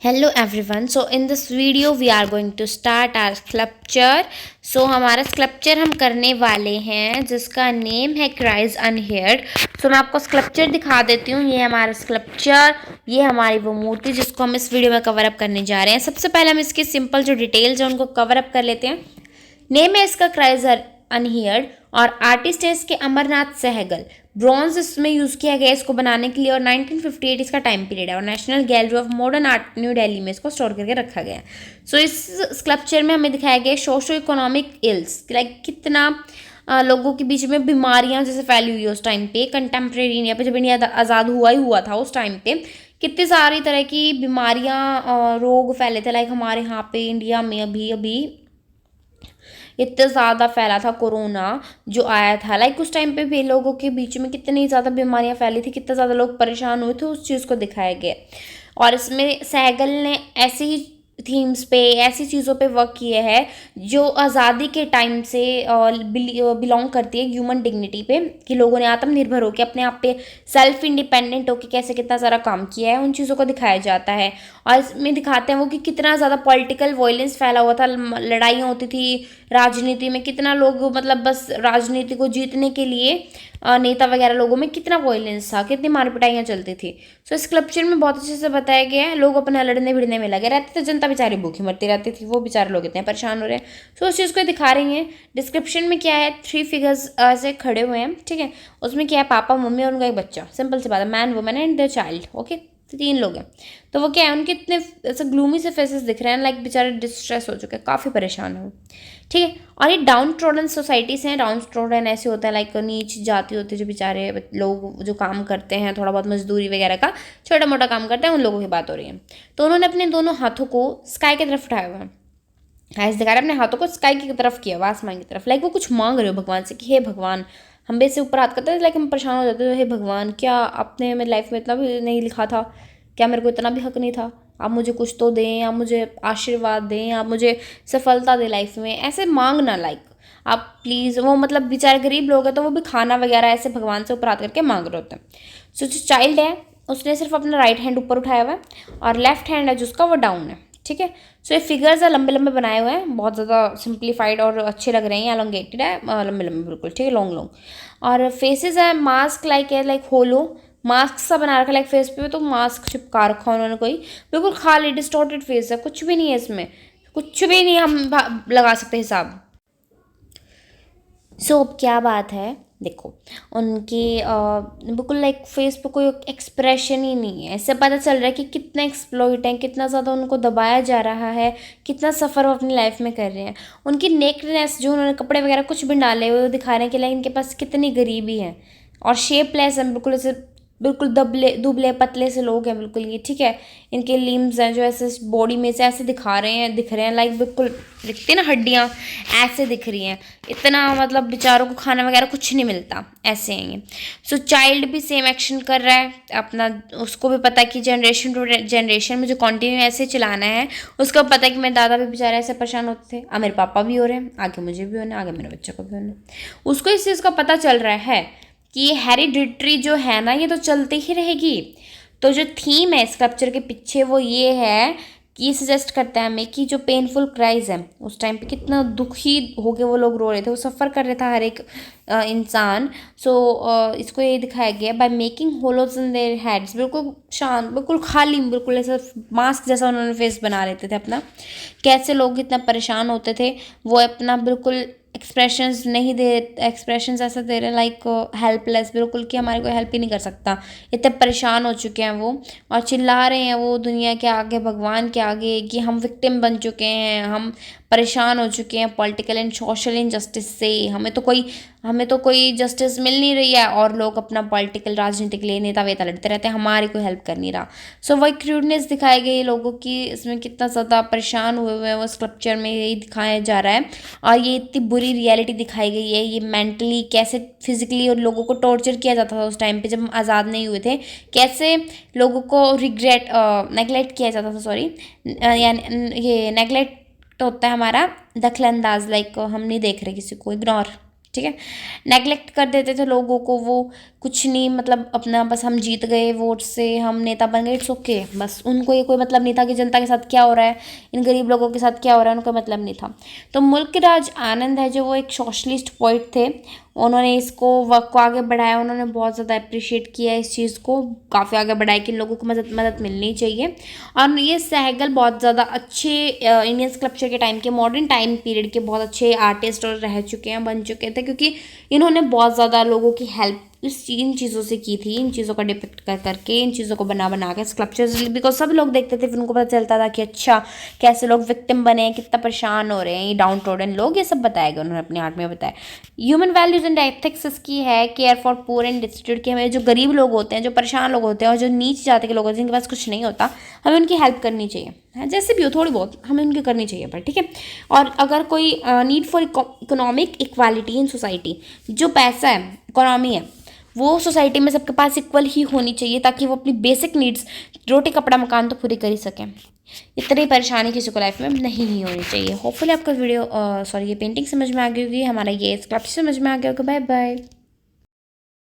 Hello everyone. So in this video we are going to start our sculpture. So हमारा sculpture हम करने वाले हैं जिसका नेम है क्राइज अनहियर्ड. सो मैं आपको स्कल्पचर दिखा देती हूँ. ये हमारा स्कल्पचर, ये हमारी वो मूर्ति जिसको हम इस वीडियो में कवर अप करने जा रहे हैं. सबसे पहले हम इसके सिंपल जो डिटेल्स हैं उनको कवर अप कर लेते हैं. नेम है इसका क्राइज अनहियर्ड और आर्टिस्ट है इसके अमरनाथ सहगल. ब्रॉन्ज इसमें यूज़ किया गया इसको बनाने के लिए और 1958 इसका टाइम पीरियड है और national gallery of modern art new Delhi में इसको स्टोर करके रखा गया है. सो इस स्कल्पचर में हमें दिखाया गया सोशो इकोनॉमिक इल्स, लाइक कितना लोगों के बीच में बीमारियां जैसे फैली हुई है उस टाइम पे कंटेम्प्रेरी इंडिया पे, जब इंडिया आज़ाद हुआ ही हुआ था उस टाइम पे कितनी सारी तरह की बीमारियां रोग फैले थे. लाइक हमारे यहाँ पे इंडिया में अभी अभी इतना ज़्यादा फैला था कोरोना जो आया था. लाइक उस टाइम पे भी लोगों के बीच में कितनी ज़्यादा बीमारियां फैली थी, कितना ज़्यादा लोग परेशान हुए थे, उस चीज़ को दिखाया गया. और इसमें सहगल ने ऐसे ही थीम्स पे ऐसी चीज़ों पे वर्क किए हैं जो आज़ादी के टाइम से बिलोंग करती है ह्यूमन डिग्निटी पे, कि लोगों ने आत्मनिर्भर होकर अपने आप पे सेल्फ इंडिपेंडेंट होकर कैसे कितना सारा काम किया है, उन चीज़ों को दिखाया जाता है. और इसमें दिखाते हैं वो कि कितना ज़्यादा पॉलिटिकल वायलेंस फैला हुआ था, लड़ाइयाँ होती थी राजनीति में, कितना लोग मतलब बस राजनीति को जीतने के लिए नेता वगैरह लोगों में कितना वायलेंस था, कितनी मार पिटाइयाँ चलती थी. सो इस स्कल्पचर में बहुत अच्छे से बताया गया है. लोग अपना लड़ने भिड़ने में लगे रहते थे, जनता बेचारी भूखी मरती रहती थी, वो बेचारे लोग इतने परेशान हो रहे हैं. सो उस चीज़ को दिखा रही हैं. डिस्क्रिप्शन में क्या है, 3 फिगर्स ऐसे खड़े हुए हैं, ठीक है. उसमें क्या है, पापा मम्मी और उनका एक बच्चा, सिंपल सी बात है, man woman and the child. Okay, तो 3 लोग हैं. तो वो क्या है, उनके इतने ऐसे ग्लूमी से फेसेस दिख रहे हैं, लाइक बेचारे डिस्ट्रेस हो चुके हैं, काफ़ी परेशान हो, ठीक है. और ये डाउन ट्रोडन सोसाइटीज़ हैं. डाउन ट्रोडन ऐसे होता है लाइक नीच जाति होती है, जो बेचारे लोग जो काम करते हैं, थोड़ा बहुत मजदूरी वगैरह का छोटा मोटा काम करते हैं, उन लोगों की बात हो रही है. तो उन्होंने अपने दोनों हाथों को स्काई की तरफ उठाया हुआ है. ऐसे दिखा रहे अपने हाथों को स्काई की तरफ किया हुआ, आसमान की तरफ, लाइक वो कुछ मांग रहे हो भगवान से कि हे भगवान, हम भी से ऊपर हाथ करते हैं, लाइक हम परेशान हो जाते हैं, हे भगवान क्या आपने मेरी लाइफ में इतना भी नहीं लिखा था, क्या मेरे को इतना भी हक नहीं था, आप मुझे कुछ तो दें, आप मुझे आशीर्वाद दें, आप मुझे सफलता दें लाइफ में, ऐसे मांगना. लाइक आप प्लीज़, वो मतलब बेचारे गरीब लोग हैं तो वो भी खाना वगैरह ऐसे भगवान से ऊपर हाथ करके मांग रहे होते हैं. सो जो चाइल्ड है उसने सिर्फ अपना राइट हैंड ऊपर उठाया हुआ है और लेफ्ट हैंड है जिसका वो डाउन है, ठीक है. सो ये फिगर्स है लंबे लंबे बनाए हुए हैं, बहुत ज़्यादा सिंप्लीफाइड और अच्छे लग रहे हैं, एलोंगेटेड है, लंबे लंबे बिल्कुल, ठीक है, लॉन्ग लॉन्ग. और फेसेस है मास्क लाइक है, लाइक होलो मास्क सा बना रखा है, लाइक फेस पे तो मास्क चिपका रखा उन्होंने कोई, बिल्कुल खाली डिस्टॉर्टेड फेस है, कुछ भी नहीं है इसमें, कुछ भी नहीं हम लगा सकते हिसाब. सो अब क्या बात है, देखो उनकी बिल्कुल लाइक फेस पे कोई एक्सप्रेशन ही नहीं है. इससे पता चल रहा है कि कितना एक्सप्लॉइट है, कितना ज़्यादा उनको दबाया जा रहा है, कितना सफ़र वो अपनी लाइफ में कर रहे हैं. उनकी नेकनेस, जो उन्होंने कपड़े वगैरह कुछ भी डाले हुए, वो दिखा रहे हैं कि लाइक इनके पास कितनी गरीबी है. और शेपलेस है, बिल्कुल ऐसे बिल्कुल दबले दुबले पतले से लोग हैं बिल्कुल ये, ठीक है. इनके लिम्स हैं जो ऐसे बॉडी में से ऐसे दिख रहे हैं लाइक बिल्कुल दिखती है ना, हड्डियाँ ऐसे दिख रही हैं. इतना मतलब बेचारों को खाना वगैरह कुछ नहीं मिलता, ऐसे हैं ये. सो चाइल्ड भी सेम एक्शन कर रहा है अपना, उसको भी पता है कि जनरेशन टू जनरेशन में जो कंटिन्यू ऐसे चलाना है, उसको पता है कि मेरे दादा भी बेचारे ऐसे परेशान होते थे, अब मेरे पापा भी हो रहे हैं, आगे मुझे भी होना, आगे मेरे बच्चे को भी होना. उसको इस चीज़ का पता चल रहा है कि ये हेरिडिटरी जो है ना, ये तो चलती ही रहेगी. तो जो थीम है स्कल्पचर के पीछे वो ये है कि ये सजेस्ट करता है हमें कि जो पेनफुल क्राइज है, उस टाइम पे कितना दुखी होके वो लोग रो रहे थे, वो सफ़र कर रहा था हर एक इंसान. सो इसको ये दिखाया गया by making hollows in their heads, बिल्कुल शांत, बिल्कुल खाली, बिल्कुल ऐसा मास्क जैसा उन्होंने फेस बना लेते थे अपना. कैसे लोग इतना परेशान होते थे, वो अपना बिल्कुल एक्सप्रेशंस नहीं दे, एक्सप्रेशंस ऐसा दे रहे हैं लाइक हेल्पलेस, बिल्कुल कि हमारे कोई हेल्प ही नहीं कर सकता, इतने परेशान हो चुके हैं वो. और चिल्ला रहे हैं वो दुनिया के आगे, भगवान के आगे, कि हम विक्टिम बन चुके हैं, हम परेशान हो चुके हैं पॉलिटिकल एंड सोशल इनजस्टिस से, हमें तो कोई जस्टिस मिल नहीं रही है, और लोग अपना पॉलिटिकल राजनीति के लिए नेता वेता लड़ते रहते हैं, हमारी कोई हेल्प कर नहीं रहा. सो वही क्रूडनेस दिखाई गई लोगों की, इसमें कितना ज़्यादा परेशान हुए हुए हैं वो स्कल्पचर में, यही दिखाया जा रहा है. और ये इतनी बुरी रियलिटी दिखाई गई है, ये मेंटली कैसे फिजिकली और लोगों को टॉर्चर किया जाता था उस टाइम पे जब हम आज़ाद नहीं हुए थे, कैसे लोगों को रिग्रेट नेगलेक्ट किया जाता था, सॉरी, यानी ये नेगलेक्ट होता है हमारा दखलंदाज, लाइक हम नहीं देख रहे किसी को, इग्नोर, ठीक है, नेगलेक्ट कर देते थे लोगों को. वो कुछ नहीं, मतलब अपना बस हम जीत गए वोट से, हम नेता बन गए, इट्स ओके, बस उनको ये कोई मतलब नहीं था कि जनता के साथ क्या हो रहा है, इन गरीब लोगों के साथ क्या हो रहा है, उनको मतलब नहीं था। तो मुल्कराज आनंद है जो, वो एक सोशलिस्ट पोइट थे, उन्होंने इसको वर्क को आगे बढ़ाया, उन्होंने बहुत ज़्यादा अप्रिशिएट किया इस चीज़ को, काफ़ी आगे बढ़ाया कि लोगों को मदद मदद मिलनी चाहिए। और ये सहगल बहुत ज़्यादा अच्छे इंडियन स्कल्पचर के टाइम के, मॉडर्न टाइम पीरियड के बहुत अच्छे आर्टिस्ट और रह चुके हैं, बन चुके थे, क्योंकि इन्होंने बहुत ज़्यादा लोगों की हेल्प इन चीज़ों से की थी, इन चीज़ों का डिपिक्ट कर करके, इन चीज़ों को बना बना के स्कल्पचर्स, बिकॉज सब लोग देखते थे, फिर उनको पता चलता था कि अच्छा कैसे लोग विक्टिम बने, कितना परेशान हो रहे हैं ये डाउन टोडन लोग, ये सब बताया गया, उन्होंने अपनी आर्ट में बताया। ह्यूमन वैल्यूज एंड एथिक्स इसकी है, care for poor and distribute, कि हमें जो गरीब लोग होते हैं, जो परेशान लोग होते हैं, और जो नीच जाति के लोग होते हैं, जिनके पास कुछ नहीं होता, हमें उनकी हेल्प करनी चाहिए, है जैसे भी हो, थोड़ी बहुत हमें उनकी करनी चाहिए, पर ठीक है। और अगर कोई need for economic equality in society, जो पैसा है, इकोनॉमी है, वो सोसाइटी में सबके पास इक्वल ही होनी चाहिए, ताकि वो अपनी बेसिक नीड्स, रोटी कपड़ा मकान तो पूरी कर ही सकें। इतनी परेशानी किसी को लाइफ में नहीं ही होनी चाहिए। होपफुली आपका वीडियो सॉरी ये पेंटिंग समझ में आ गई होगी, हमारा ये स्कल्पचर समझ में आ गया होगा। Bye bye.